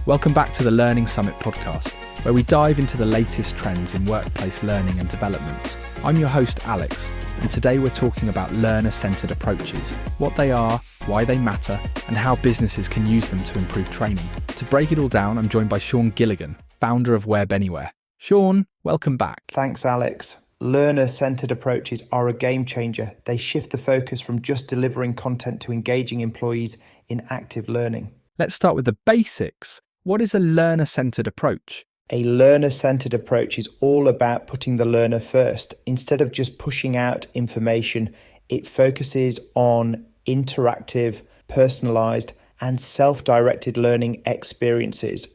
Welcome back to the Learning Summit podcast, where we dive into the latest trends in workplace learning and development. I'm your host, Alex, and today we're talking about learner-centered approaches, what they are, why they matter, and how businesses can use them to improve training. To break it all down, I'm joined by Sean Gilligan, founder of Webanywhere. Sean, welcome back. Thanks, Alex. Learner-centered approaches are a game changer. They shift the focus from just delivering content to engaging employees in active learning. Let's start with the basics. What is a learner-centered approach? A learner-centered approach is all about putting the learner first. Instead of just pushing out information, it focuses on interactive, personalized, and self-directed learning experiences.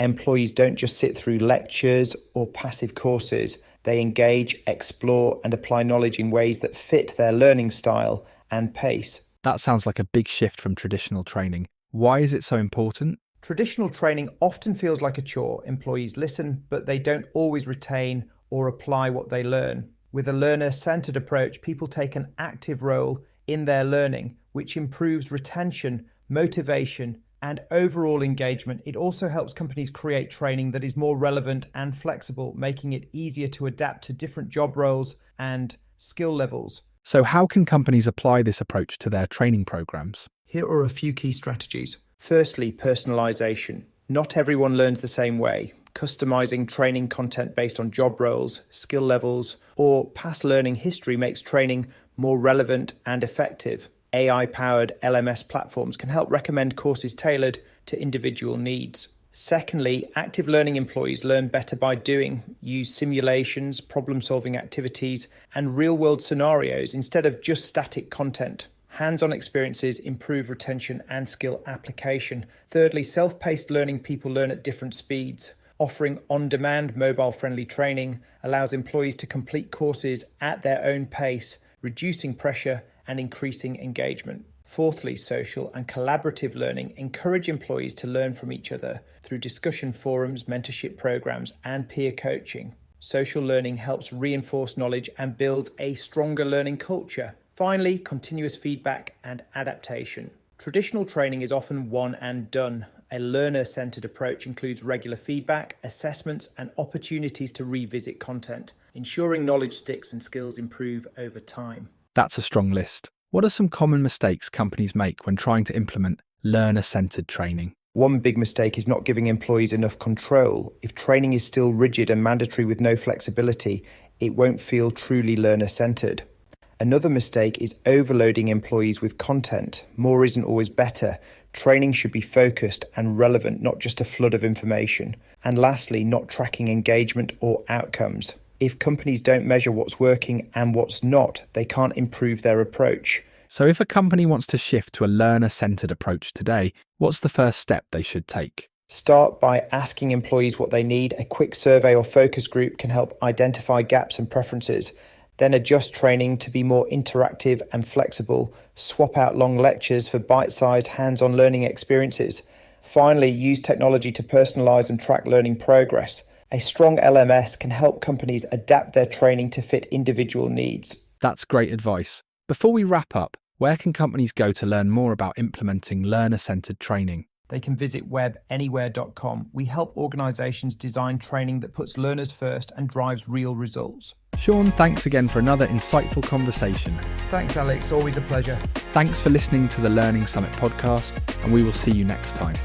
Employees don't just sit through lectures or passive courses. They engage, explore, and apply knowledge in ways that fit their learning style and pace. That sounds like a big shift from traditional training. Why is it so important? Traditional training often feels like a chore. Employees listen, but they don't always retain or apply what they learn. With a learner-centered approach, people take an active role in their learning, which improves retention, motivation, and overall engagement. It also helps companies create training that is more relevant and flexible, making it easier to adapt to different job roles and skill levels. So how can companies apply this approach to their training programs? Here are a few key strategies. Firstly, personalization. Not everyone learns the same way. Customizing training content based on job roles, skill levels, or past learning history makes training more relevant and effective. AI-powered LMS platforms can help recommend courses tailored to individual needs. Secondly, active learning employees learn better by doing. Use simulations, problem-solving activities, and real-world scenarios instead of just static content. Hands-on experiences improve retention and skill application. Thirdly, self-paced learning. People learn at different speeds. Offering on-demand, mobile-friendly training allows employees to complete courses at their own pace, reducing pressure and increasing engagement. Fourthly, social and collaborative learning. Encourage employees to learn from each other through discussion forums, mentorship programs, and peer coaching. Social learning helps reinforce knowledge and builds a stronger learning culture. Finally, continuous feedback and adaptation. Traditional training is often one and done. A learner-centered approach includes regular feedback, assessments, and opportunities to revisit content, ensuring knowledge sticks and skills improve over time. That's a strong list. What are some common mistakes companies make when trying to implement learner-centered training? One big mistake is not giving employees enough control. If training is still rigid and mandatory with no flexibility, it won't feel truly learner-centered. Another mistake is overloading employees with content. More isn't always better. Training should be focused and relevant, not just a flood of information. And lastly, not tracking engagement or outcomes. If companies don't measure what's working and what's not, they can't improve their approach. So if a company wants to shift to a learner-centered approach today, what's the first step they should take? Start by asking employees what they need. A quick survey or focus group can help identify gaps and preferences. Then adjust training to be more interactive and flexible. Swap out long lectures for bite-sized hands-on learning experiences. Finally, use technology to personalize and track learning progress. A strong LMS can help companies adapt their training to fit individual needs. That's great advice. Before we wrap up, where can companies go to learn more about implementing learner-centered training? They can visit Webanywhere.com. We help organizations design training that puts learners first and drives real results. Sean, thanks again for another insightful conversation. Thanks, Alex. Always a pleasure. Thanks for listening to the Learning Summit podcast, and we will see you next time.